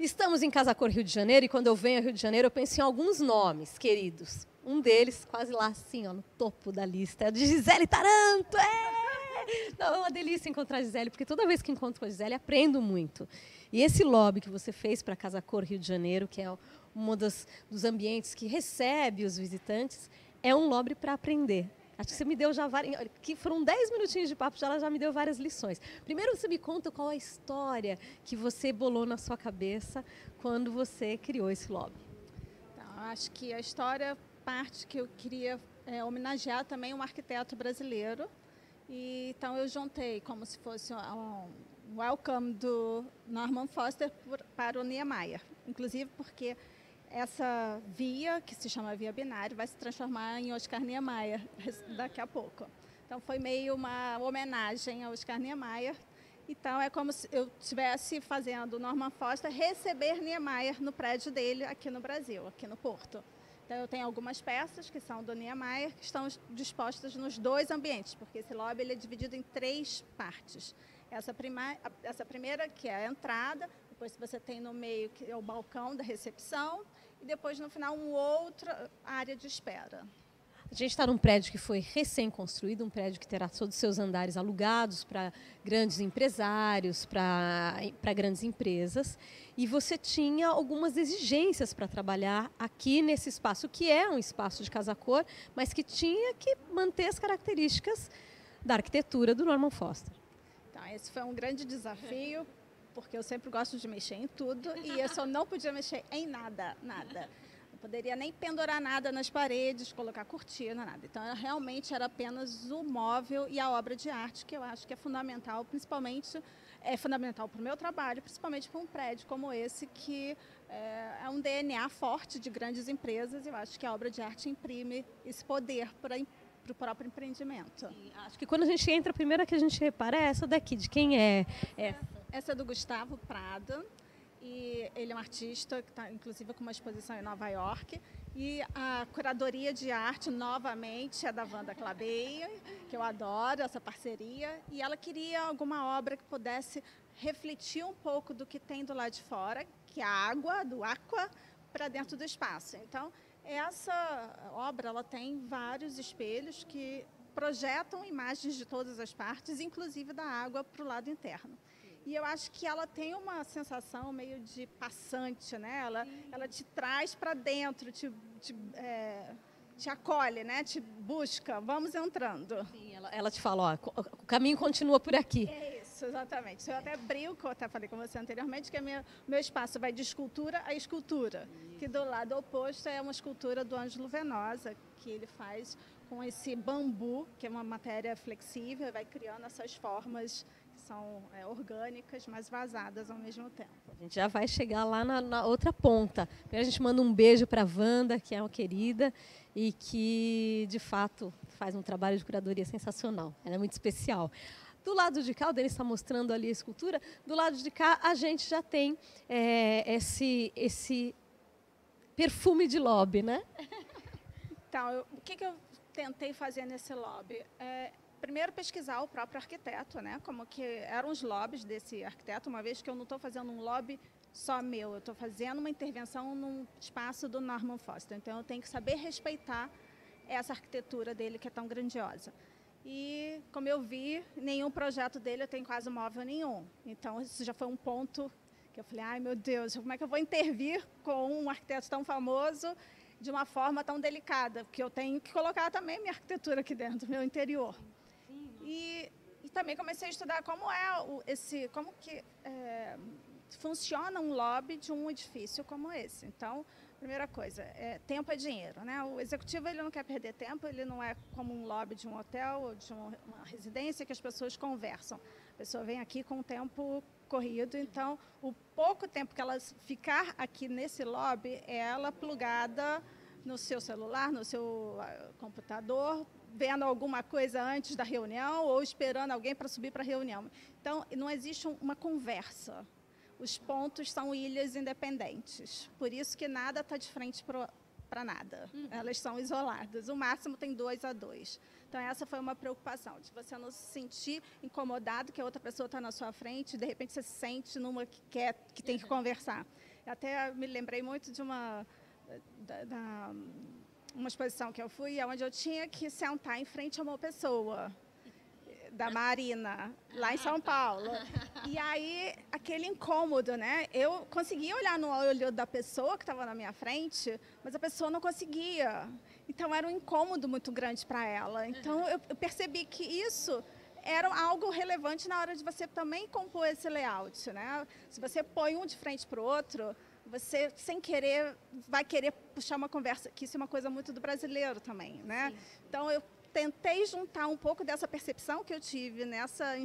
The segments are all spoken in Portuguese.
Estamos em Casa Cor, Rio de Janeiro, e quando eu venho ao Rio de Janeiro, eu penso em alguns nomes queridos. Um deles, quase lá assim, ó, no topo da lista, é o de Gisele Taranto. Não, é uma delícia encontrar a Gisele, porque toda vez que encontro com a Gisele, aprendo muito. E esse lobby que você fez para Casa Cor, Rio de Janeiro, que é um dos ambientes que recebe os visitantes, é um lobby para aprender. Acho que você me deu já várias... que foram 10 minutinhos de papo, ela já me deu várias lições. Primeiro você me conta qual a história que você bolou na sua cabeça quando você criou esse lobby. Então, acho que a história parte que eu queria homenagear também um arquiteto brasileiro. E, então eu juntei como se fosse um welcome do Norman Foster para o Niemeyer. Inclusive porque essa via, que se chama Via Binário, vai se transformar em Oscar Niemeyer daqui a pouco. Então foi meio uma homenagem ao Oscar Niemeyer. Então é como se eu estivesse fazendo o Norman Foster receber Niemeyer no prédio dele aqui no Brasil, aqui no Porto. Então eu tenho algumas peças que são do Niemeyer, que estão dispostas nos dois ambientes, porque esse lobby ele é dividido em 3 partes. Essa primeira, que é a entrada, depois você tem no meio, que é o balcão da recepção, e depois no final uma outra área de espera. A gente está num prédio que foi recém-construído, um prédio que terá todos os seus andares alugados para grandes empresários, para grandes empresas. E você tinha algumas exigências para trabalhar aqui nesse espaço, que é um espaço de Casa Cor, mas que tinha que manter as características da arquitetura do Norman Foster. Então, esse foi um grande desafio, porque eu sempre gosto de mexer em tudo e eu só não podia mexer em nada. Não poderia nem pendurar nada nas paredes, colocar cortina, nada. Então, realmente era apenas o móvel e a obra de arte, que eu acho que é fundamental, principalmente, é fundamental para o meu trabalho, principalmente para um prédio como esse, que é um DNA forte de grandes empresas, e eu acho que a obra de arte imprime esse poder para o próprio empreendimento. E acho que quando a gente entra, a primeira que a gente repara é essa daqui, de quem é? Essa é do Gustavo Prada. E ele é um artista que está, inclusive, com uma exposição em Nova York. E a curadoria de arte, novamente, é da Wanda Clabeia, que eu adoro essa parceria. E ela queria alguma obra que pudesse refletir um pouco do que tem do lado de fora, que é a água, do aqua, para dentro do espaço. Então, essa obra ela tem vários espelhos que projetam imagens de todas as partes, inclusive da água, para o lado interno. E eu acho que ela tem uma sensação meio de passante, né? Ela te traz para dentro, te acolhe, né? Te busca, vamos entrando. Sim, ela te fala, ó, o caminho continua por aqui. É isso, exatamente. Eu até brinco, até falei com você anteriormente, que meu espaço vai de escultura a escultura. Que do lado oposto é uma escultura do Ângelo Venosa, que ele faz com esse bambu, que é uma matéria flexível, e vai criando essas formas são orgânicas, mas vazadas ao mesmo tempo. A gente já vai chegar lá na outra ponta. Primeiro a gente manda um beijo para a Wanda, que é uma querida e que, de fato, faz um trabalho de curadoria sensacional. Ela é muito especial. Do lado de cá, o Denis está mostrando ali a escultura, do lado de cá a gente já tem esse perfume de lobby, né? Então, o que eu tentei fazer nesse lobby? Primeiro, pesquisar o próprio arquiteto, né? Como que eram os lobbies desse arquiteto, uma vez que eu não estou fazendo um lobby só meu, eu estou fazendo uma intervenção num espaço do Norman Foster. Então, eu tenho que saber respeitar essa arquitetura dele, que é tão grandiosa. E, como eu vi, nenhum projeto dele eu tenho quase móvel nenhum. Então, isso já foi um ponto que eu falei, ai, meu Deus, como é que eu vou intervir com um arquiteto tão famoso de uma forma tão delicada? Porque eu tenho que colocar também minha arquitetura aqui dentro, meu interior. E também comecei a estudar como funciona um lobby de um edifício como esse. Então, primeira coisa, tempo é dinheiro, né? O executivo ele não quer perder tempo, ele não é como um lobby de um hotel ou de uma residência que as pessoas conversam. A pessoa vem aqui com o tempo corrido, então o pouco tempo que ela ficar aqui nesse lobby é ela plugada no seu celular, no seu computador, vendo alguma coisa antes da reunião ou esperando alguém para subir para a reunião. Então, não existe uma conversa. Os pontos são ilhas independentes. Por isso que nada está de frente para nada. Elas são isoladas. O máximo tem 2 a 2. Então, essa foi uma preocupação, de você não se sentir incomodado que a outra pessoa está na sua frente e, de repente, você se sente numa que tem que conversar. Até me lembrei muito de uma exposição que eu fui, onde eu tinha que sentar em frente a uma pessoa da Marina, lá em São Paulo. E aí, aquele incômodo, né? Eu conseguia olhar no olho da pessoa que estava na minha frente, mas a pessoa não conseguia. Então, era um incômodo muito grande para ela. Então, eu percebi que isso era algo relevante na hora de você também compor esse layout, né? Se você põe um de frente para o outro, você, sem querer, vai querer puxar uma conversa, que isso é uma coisa muito do brasileiro também, né? Sim. Então, eu tentei juntar um pouco dessa percepção que eu tive nessa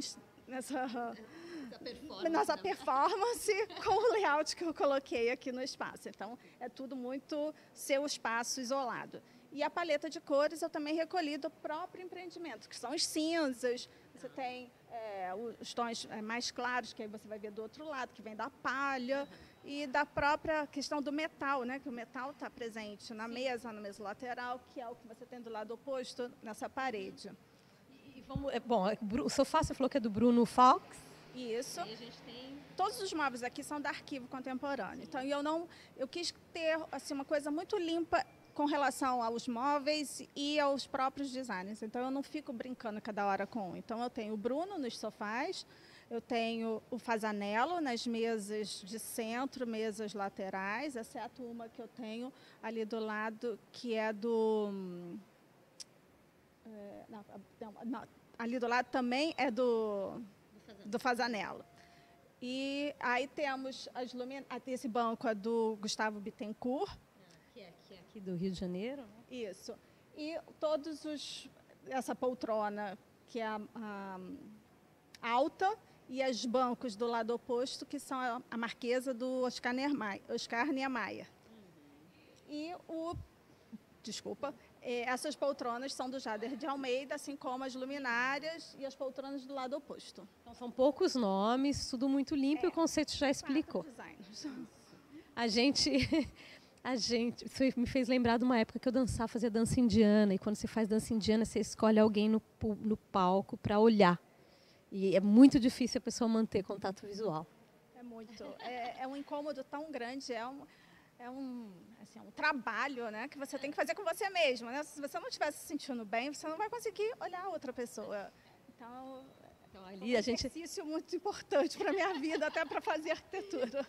performance com o layout que eu coloquei aqui no espaço. Então, é tudo muito seu espaço isolado. E a paleta de cores eu também recolhi do próprio empreendimento, que são os cinzas. Você tem os tons mais claros, que aí você vai ver do outro lado, que vem da palha. E da própria questão do metal, né? Que o metal está presente na mesa lateral, que é o que você tem do lado oposto nessa parede. E vamos, o sofá você falou que é do Bruno Fox? Isso. E a gente tem... Todos os móveis aqui são da Arquivo Contemporâneo. Então, eu quis ter assim, uma coisa muito limpa com relação aos móveis e aos próprios designers. Então, eu não fico brincando cada hora com um. Então, eu tenho o Bruno nos sofás, eu tenho o Fasanello nas mesas de centro, mesas laterais, exceto uma que eu tenho ali do lado, que é ali do lado também é do Fasanello. E aí temos esse banco é do Gustavo Bittencourt. Que é aqui do Rio de Janeiro. Né? Isso. E essa poltrona, que é a alta, e os bancos do lado oposto, que são a marquesa do Oscar Niemeyer. E essas poltronas são do Jader de Almeida, assim como as luminárias e as poltronas do lado oposto. Então, são poucos nomes, tudo muito limpo e o conceito já explicou. A gente, isso me fez lembrar de uma época que eu fazia dança indiana, e quando você faz dança indiana, você escolhe alguém no palco para olhar. E é muito difícil a pessoa manter contato visual. É muito. É um incômodo tão grande, é um trabalho, né, que você tem que fazer com você mesmo. Né? Se você não estiver se sentindo bem, você não vai conseguir olhar a outra pessoa. Então ali, a gente... exercício muito importante para a minha vida, até para fazer arquitetura.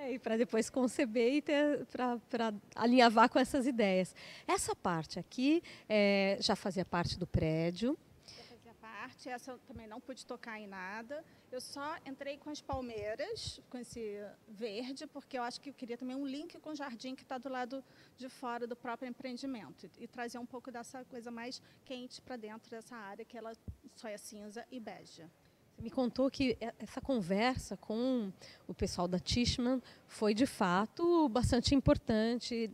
E para depois conceber e para alinhavar com essas ideias. Essa parte aqui já fazia parte do prédio. Essa eu também não pude tocar em nada. Eu só entrei com as palmeiras, com esse verde, porque eu acho que eu queria também um link com o jardim que está do lado de fora do próprio empreendimento. E trazer um pouco dessa coisa mais quente para dentro dessa área, que ela só é cinza e bege. Você me contou que essa conversa com o pessoal da Tishman foi, de fato, bastante importante.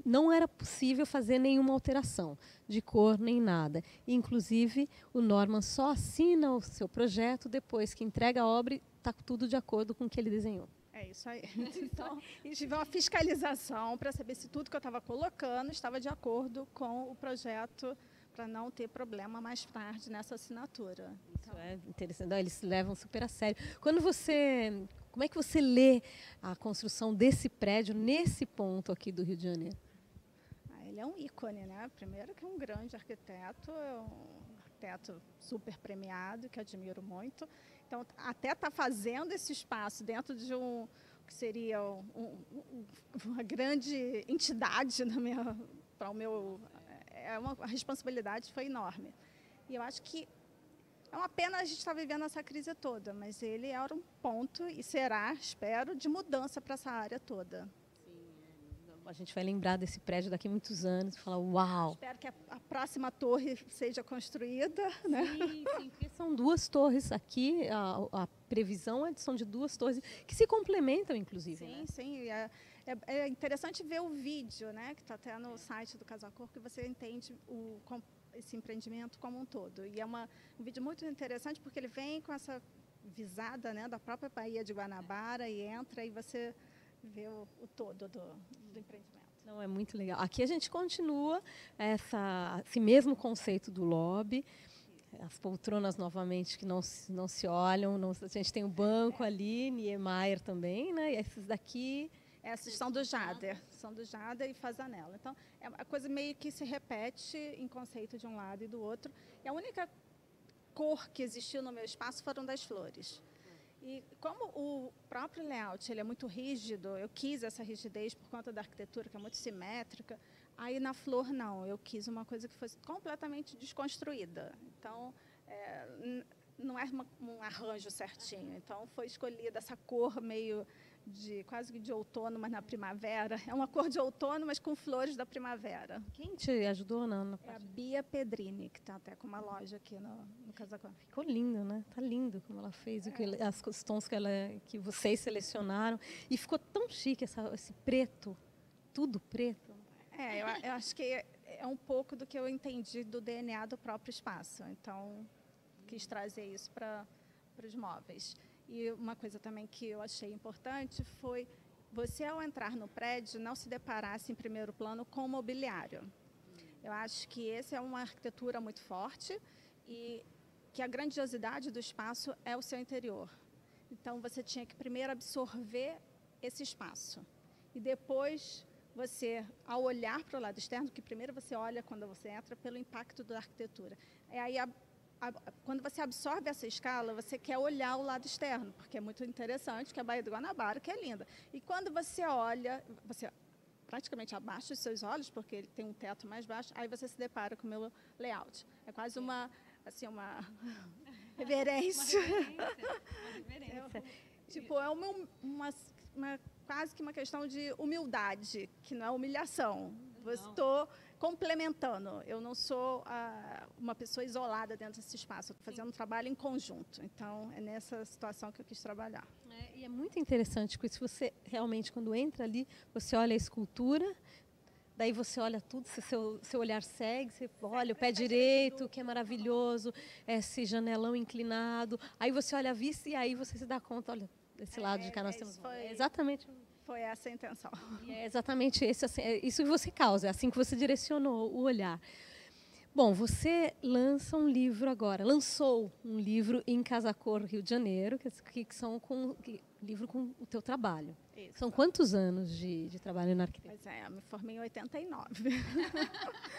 Não era possível fazer nenhuma alteração de cor nem nada. Inclusive, o Norman só assina o seu projeto depois que entrega a obra e está tudo de acordo com o que ele desenhou. É isso aí. Então, tive uma fiscalização para saber se tudo que eu estava colocando estava de acordo com o projeto, para não ter problema mais tarde nessa assinatura. Isso é interessante. Não, eles levam super a sério. Como é que você lê a construção desse prédio nesse ponto aqui do Rio de Janeiro? Ele é um ícone, né? Primeiro que é um grande arquiteto, é um arquiteto super premiado, que admiro muito. Então, até estar fazendo esse espaço dentro de que seria uma grande entidade para o meu... a responsabilidade foi enorme. E eu acho que é uma pena a gente estar vivendo essa crise toda, mas ele era um ponto, e será, espero, de mudança para essa área toda. A gente vai lembrar desse prédio daqui a muitos anos e falar, uau! Espero que a próxima torre seja construída. Né? Sim, porque são 2 torres aqui, a previsão são de 2 torres que se complementam, inclusive. Sim, né? Sim. É interessante ver o vídeo, né, que está até no site do Casacor, que você entende esse empreendimento como um todo. E é um vídeo muito interessante porque ele vem com essa visada, né, da própria Baía de Guanabara e entra e você vê o todo do empreendimento. Não, é muito legal. Aqui a gente continua esse mesmo conceito do lobby, as poltronas novamente que não se olham, a gente tem o banco ali, Niemeyer também, né? E esses daqui Essas são do Jader. São do Jader e Fasanella. Então, a coisa meio que se repete em conceito de um lado e do outro. E a única cor que existiu no meu espaço foram das flores. E como o próprio layout ele é muito rígido, eu quis essa rigidez por conta da arquitetura, que é muito simétrica. Aí, na flor, não. Eu quis uma coisa que fosse completamente desconstruída. Então, não é um arranjo certinho. Então, foi escolhida essa cor meio quase que de outono, mas na primavera. É uma cor de outono, mas com flores da primavera. Quem te ajudou na É a Bia Pedrini, que está até com uma loja aqui no Casacó. Ficou lindo, né? Tá lindo como ela fez, os tons que vocês selecionaram. E ficou tão chique esse preto, tudo preto. Eu acho que é um pouco do que eu entendi do DNA do próprio espaço. Então, quis trazer isso para os móveis. E uma coisa também que eu achei importante foi você, ao entrar no prédio, não se deparasse em primeiro plano com o mobiliário. Eu acho que essa é uma arquitetura muito forte e que a grandiosidade do espaço é o seu interior. Então, você tinha que primeiro absorver esse espaço. E depois, você, ao olhar para o lado externo, que primeiro você olha quando você entra pelo impacto da arquitetura. E aí, quando você absorve essa escala, você quer olhar o lado externo, porque é muito interessante, que é a Baía do Guanabara, que é linda. E quando você olha, você praticamente abaixa os seus olhos, porque ele tem um teto mais baixo, aí você se depara com o meu layout. É quase uma reverência. Uma reverência. Quase que uma questão de humildade, que não é humilhação. Estou complementando. Eu não sou uma pessoa isolada dentro desse espaço. Estou fazendo um trabalho em conjunto. Então, é nessa situação que eu quis trabalhar. E é muito interessante, porque se você realmente, quando entra ali, você olha a escultura, daí você olha tudo, seu olhar segue, você olha o pé direito, que é maravilhoso, esse janelão inclinado. Aí você olha a vista e aí você se dá conta, olha, desse lado de cá nós temos... Exatamente. Foi essa a intenção. É exatamente isso que você causa, é assim que você direcionou o olhar. Bom, você lançou um livro em Casacor, Rio de Janeiro, livro com o teu trabalho. Isso. São quantos anos de trabalho na arquitetura? Pois eu me formei em 89.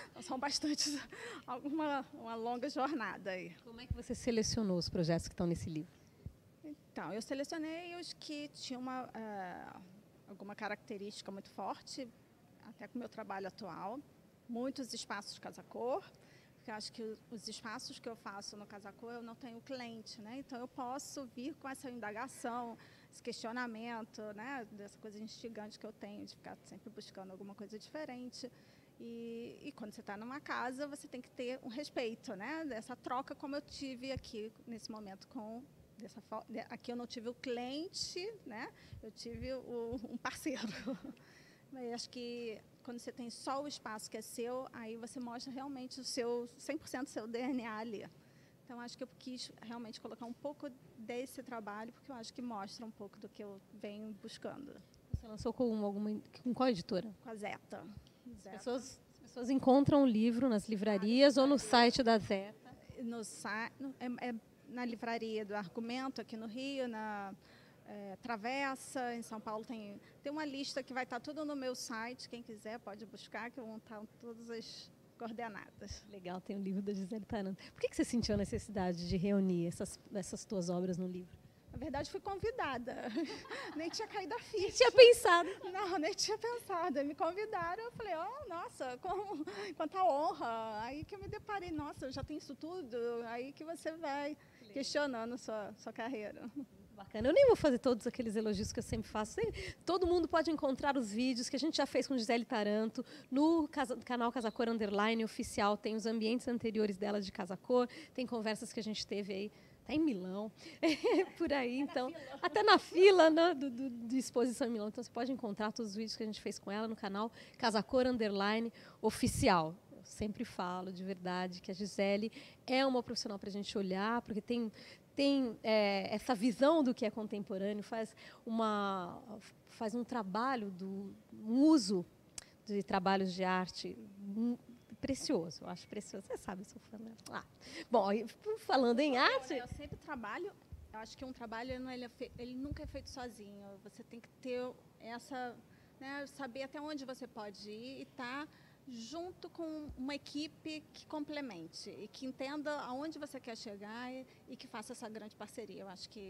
Então, são bastante, uma longa jornada aí. Como é que você selecionou os projetos que estão nesse livro? Então, eu selecionei os que tinham alguma característica muito forte, até com o meu trabalho atual. Muitos espaços de Casacor, porque eu acho que os espaços que eu faço no Casacor, eu não tenho cliente, né? Então, eu posso vir com essa indagação, esse questionamento, né? Dessa coisa instigante que eu tenho, de ficar sempre buscando alguma coisa diferente. E quando você está numa casa, você tem que ter um respeito, né? Dessa troca, como eu tive aqui, nesse momento, aqui eu não tive o cliente, né? Eu tive um parceiro. Mas acho que quando você tem só o espaço que é seu, aí você mostra realmente o seu 100% do seu DNA ali. Então, acho que eu quis realmente colocar um pouco desse trabalho, porque eu acho que mostra um pouco do que eu venho buscando. Você lançou com qual editora? Com a Zeta. As pessoas encontram o livro nas livrarias ou no site da Zeta? Na livraria do Argumento, aqui no Rio, na Travessa, em São Paulo tem uma lista que vai estar tudo no meu site, quem quiser pode buscar, que vão estar todas as coordenadas. Legal, tem o livro da Gisele Taranto. Por que você sentiu a necessidade de reunir essas tuas obras no livro? Na verdade, fui convidada. Nem tinha caído a ficha. Nem tinha pensado. Não, nem tinha pensado. Me convidaram, eu falei, nossa, quanta honra. Aí que eu me deparei, nossa, eu já tenho isso tudo. Aí que você vai questionando sua carreira. Bacana. Eu nem vou fazer todos aqueles elogios que eu sempre faço. Todo mundo pode encontrar os vídeos que a gente já fez com Gisele Taranto no canal Casacor Underline oficial. Tem os ambientes anteriores dela de Casacor, tem conversas que a gente teve aí. Está em Milão, por aí, então, até na fila, né, de exposição em Milão. Então, você pode encontrar todos os vídeos que a gente fez com ela no canal Casacor Underline Oficial. Eu sempre falo, de verdade, que a Gisele é uma profissional para a gente olhar, porque tem essa visão do que é contemporâneo, faz um trabalho, um uso de trabalhos de arte precioso, eu acho precioso. Você sabe, eu sou fã dela. Bom, falando em arte... Eu sempre trabalho, eu acho que um trabalho ele nunca é feito sozinho. Você tem que ter né? Saber até onde você pode ir e estar junto com uma equipe que complemente e que entenda aonde você quer chegar e que faça essa grande parceria. Eu acho que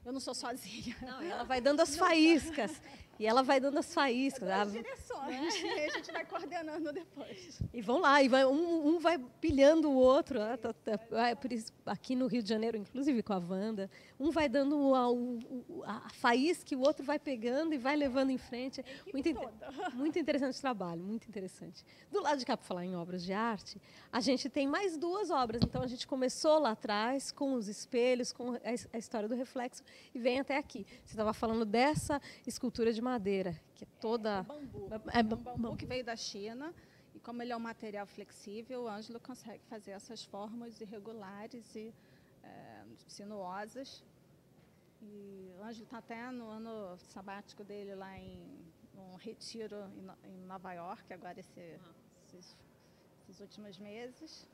eu não sou sozinha. Não, e ela vai dando as faíscas. E ela vai dando as faíscas. As direções. E a gente vai coordenando depois. E vão lá, e vai, um vai pilhando o outro. Por isso, aqui no Rio de Janeiro, inclusive com a Wanda, um vai dando a faísca que o outro vai pegando e vai levando em frente. Muito interessante o trabalho, muito interessante. Do lado de cá, para falar em obras de arte, a gente tem mais 2 obras. Então, a gente começou lá atrás com os espelhos, com a história do reflexo, e vem até aqui. Você estava falando dessa escultura de madeira, que é toda... Bambu que veio da China, e como ele é um material flexível, o Ângelo consegue fazer essas formas irregulares e sinuosas. E o Ângelo está até no ano sabático dele lá em um retiro em Nova York, agora esses últimos meses.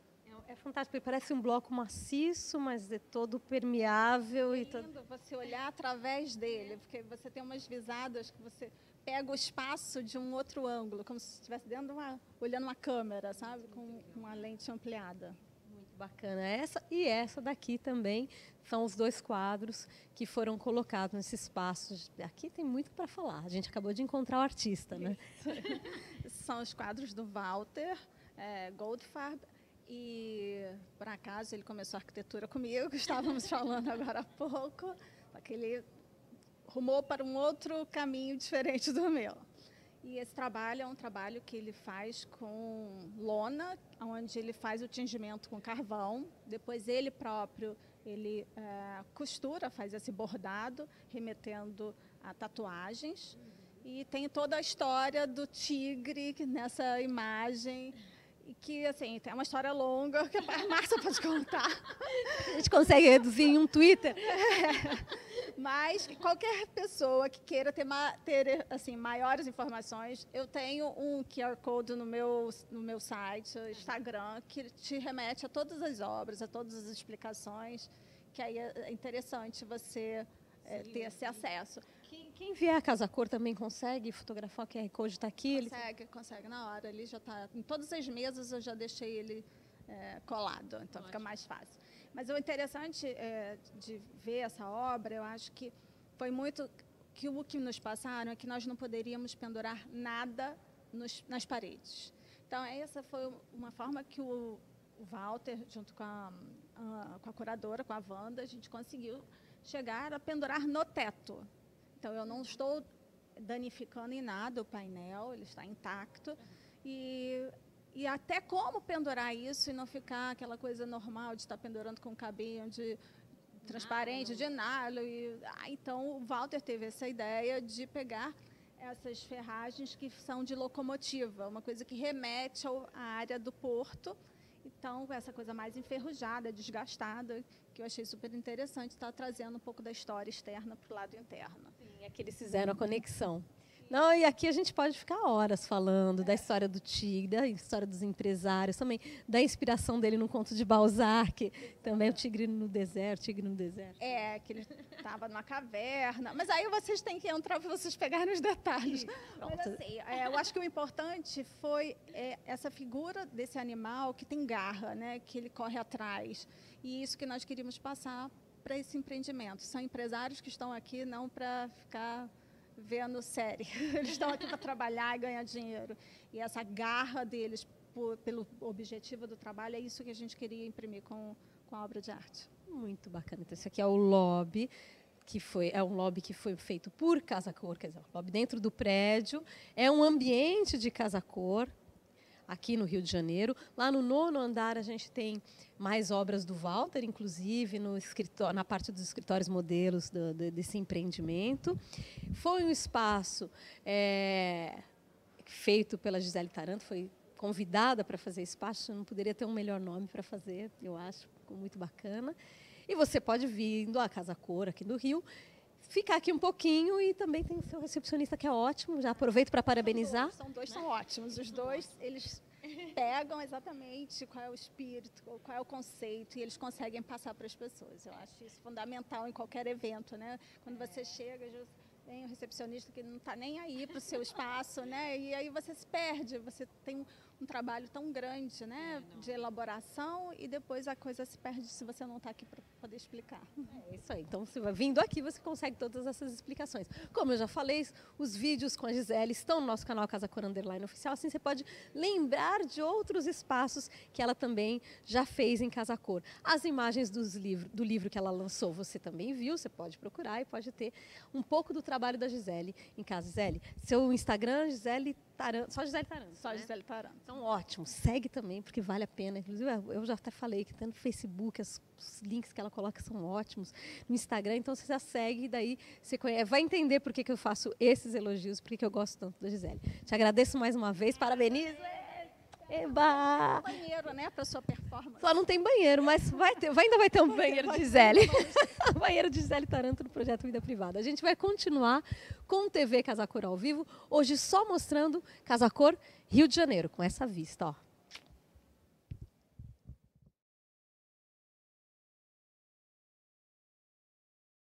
É fantástico, porque parece um bloco maciço, mas é todo permeável. É lindo você olhar através dele, porque você tem umas visadas que você pega o espaço de um outro ângulo, como se estivesse olhando uma câmera, sabe? Com uma lente ampliada. Muito bacana. Essa daqui também são os 2 quadros que foram colocados nesse espaço. Aqui tem muito para falar. A gente acabou de encontrar o artista, né? São os quadros do Walter Goldfarb. E, por acaso, ele começou a arquitetura comigo, estávamos falando agora há pouco, que ele rumou para um outro caminho diferente do meu. E esse trabalho é um trabalho que ele faz com lona, onde ele faz o tingimento com carvão, depois ele próprio costura, faz esse bordado, remetendo a tatuagens, e tem toda a história do tigre nessa imagem, e que, assim, é uma história longa que a Márcia pode contar. A gente consegue reduzir em um Twitter. Mas qualquer pessoa que queira ter assim, maiores informações, eu tenho um QR Code no meu site, Instagram, que te remete a todas as obras, a todas as explicações, que aí é interessante você ter esse acesso. Quem vier a Casa Cor também consegue fotografar, o QR Code está aqui? Consegue na hora. Ele já está em todas as mesas, eu já deixei ele colado, então fica mais fácil. Mas o interessante de ver essa obra, eu acho que foi muito que o que nos passaram é que nós não poderíamos pendurar nada nas paredes. Então, essa foi uma forma que o Walter, junto com a curadora, com a Wanda, a gente conseguiu chegar a pendurar no teto. Então, eu não estou danificando em nada o painel, ele está intacto. E até como pendurar isso e não ficar aquela coisa normal de estar pendurando com um cabinho transparente, de nylon. Então, o Walter teve essa ideia de pegar essas ferragens que são de locomotiva, uma coisa que remete à área do porto. Então, essa coisa mais enferrujada, desgastada, que eu achei super interessante, está trazendo um pouco da história externa para o lado interno. Sim, é que eles fizeram a conexão. Não, e aqui a gente pode ficar horas falando da história do tigre, da história dos empresários, também da inspiração dele no conto de Balzac, também o tigre no deserto. Que ele estava numa caverna. Mas aí vocês têm que entrar para vocês pegarem os detalhes. Mas, assim, eu acho que o importante foi essa figura desse animal que tem garra, né, que ele corre atrás. E isso que nós queríamos passar para esse empreendimento. São empresários que estão aqui não para ficar vendo série. Eles estão aqui para trabalhar e ganhar dinheiro. E essa garra deles pelo objetivo do trabalho, é isso que a gente queria imprimir com a obra de arte. Muito bacana. Então, esse aqui é o lobby, um lobby que foi feito por Casa Cor, quer dizer, um lobby dentro do prédio. É um ambiente de Casa Cor, aqui no Rio de Janeiro. Lá no 9º andar a gente tem mais obras do Walter, inclusive na parte dos escritórios modelos desse empreendimento. Foi um espaço feito pela Gisele Taranto, foi convidada para fazer espaço, não poderia ter um melhor nome para fazer, eu acho, muito bacana. E você pode vir à Casa Cor, aqui do Rio, ficar aqui um pouquinho, e também tem o seu recepcionista, que é ótimo. Já aproveito para parabenizar. São dois são ótimos. Os dois, eles pegam exatamente qual é o espírito, qual é o conceito, e eles conseguem passar para as pessoas. Eu acho isso fundamental em qualquer evento, né? Quando você chega, tem um recepcionista que não está nem aí para o seu espaço, né? E aí você se perde, você tem um trabalho tão grande, né? De elaboração e depois a coisa se perde se você não está aqui para poder explicar. É isso aí. Então, vindo aqui, você consegue todas essas explicações. Como eu já falei, os vídeos com a Gisele estão no nosso canal Casa Cor Underline Oficial. Assim, você pode lembrar de outros espaços que ela também já fez em Casa Cor. As imagens do livro que ela lançou, você também viu. Você pode procurar e pode ter um pouco do trabalho da Gisele em casa. Gisele, seu Instagram, Gisele Taranto, só Gisele Taranto. Só, né? Gisele Taranto. Então, ótimo. Segue também, porque vale a pena. Inclusive, eu já até falei que tem no Facebook, os links que ela coloca são ótimos. No Instagram, então você já segue e daí você vai entender por que eu faço esses elogios, por que eu gosto tanto da Gisele. Te agradeço mais uma vez, parabenizo. Eba! Banheiro, né, para sua performance. Só não tem banheiro, mas ainda vai ter um banheiro de Gisele. Banheiro de Gisele Taranto no projeto Vida Privada. A gente vai continuar com TV Casa Cor ao vivo, hoje só mostrando Casa Cor Rio de Janeiro, com essa vista, ó.